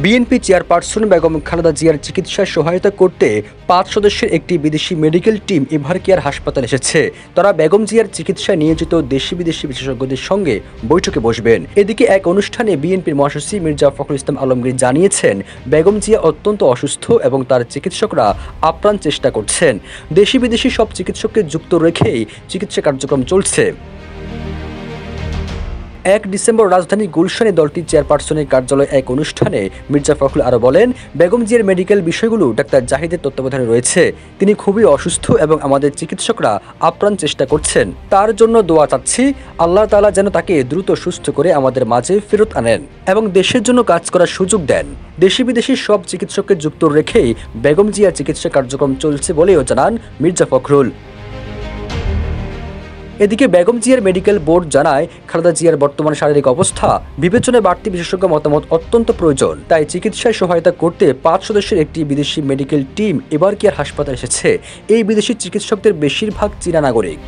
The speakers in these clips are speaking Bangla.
বিএনপি চেয়ারপারসন বেগম খালেদা জিয়ার চিকিৎসায় সহায়তা করতে ৫ সদস্যের একটি বিদেশি মেডিকেল টিম এভার কেয়ার হাসপাতালে এসেছে। তারা বেগম জিয়ার চিকিৎসায় নিয়োজিত দেশি বিদেশি বিশেষজ্ঞদের সঙ্গে বৈঠকে বসবেন। এদিকে এক অনুষ্ঠানে বিএনপির মহাসচিব মির্জা ফখরুল ইসলাম আলমগীর জানিয়েছেন, বেগম জিয়া অত্যন্ত অসুস্থ এবং তার চিকিৎসকরা আপ্রাণ চেষ্টা করছেন। দেশি বিদেশি সব চিকিৎসককে যুক্ত রেখেই চিকিৎসা কার্যক্রম চলছে। ১ ডিসেম্বর রাজধানীর গুলশানে দলটির চেয়ারপারসনের কার্যালয়ে এক অনুষ্ঠানে মির্জা ফখরুল আরও বলেন, বেগম জিয়ার মেডিকেল বিষয়গুলো ডাক্তার জাহিদের তত্ত্বাবধানে রয়েছে। তিনি খুবই অসুস্থ এবং আমাদের চিকিৎসকরা আপ্রাণ চেষ্টা করছেন। তার জন্য দোয়া চাচ্ছি, আল্লাহ তাআলা যেন তাকে দ্রুত সুস্থ করে আমাদের মাঝে ফেরত আনেন এবং দেশের জন্য কাজ করার সুযোগ দেন। দেশি বিদেশি সব চিকিৎসককে যুক্ত রেখেই বেগম জিয়ার চিকিৎসা কার্যক্রম চলছে বলেও জানান মির্জা ফখরুল। এদিকে বেগম জিয়ার মেডিকেল বোর্ড জানায়, খালেদা জিয়ার বর্তমান শারীরিক অবস্থা বিবেচনায় বাড়তি বিশেষজ্ঞ মতামত অত্যন্ত প্রয়োজন। তাই চিকিৎসায় সহায়তা করতে ৫ সদস্যের একটি বিদেশি মেডিকেল টিম এভার কেয়ার হাসপাতালে এসেছে। এই বিদেশি চিকিৎসকদের বেশিরভাগ চীনা নাগরিক।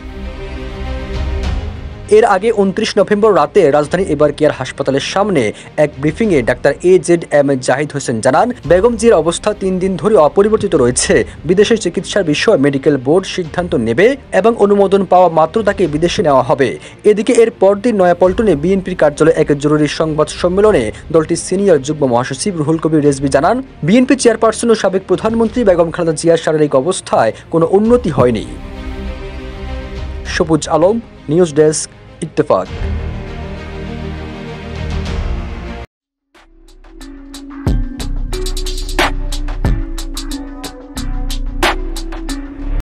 এর আগে ২৯ নভেম্বর রাতে রাজধানী এভার কেয়ার হাসপাতালের সামনে এক ব্রিফিংয়ে ডাক্তার AZM জাহিদ হোসেন জানান, বেগম জিয়ার অবস্থা ৩ দিন ধরে অপরিবর্তিত রয়েছে। বিদেশে চিকিৎসার বিষয়ে মেডিকেল বোর্ড সিদ্ধান্ত নেবে এবং অনুমোদন পাওয়া মাত্র তাকে বিদেশে নেওয়া হবে। এদিকে এর পরদিন নয়াপল্টনে বিএনপির কার্যালয়ে এক জরুরি সংবাদ সম্মেলনে দলটির সিনিয়র যুগ্ম মহাসচিব রুহুল কবির রেজভী জানান, বিএনপি চেয়ারপারসন ও সাবেক প্রধানমন্ত্রী বেগম খালেদা জিয়ার শারীরিক অবস্থায় কোনো উন্নতি হয়নি। সবুজ আলম, নিউজ ডেস্ক, ইত্তেফাক।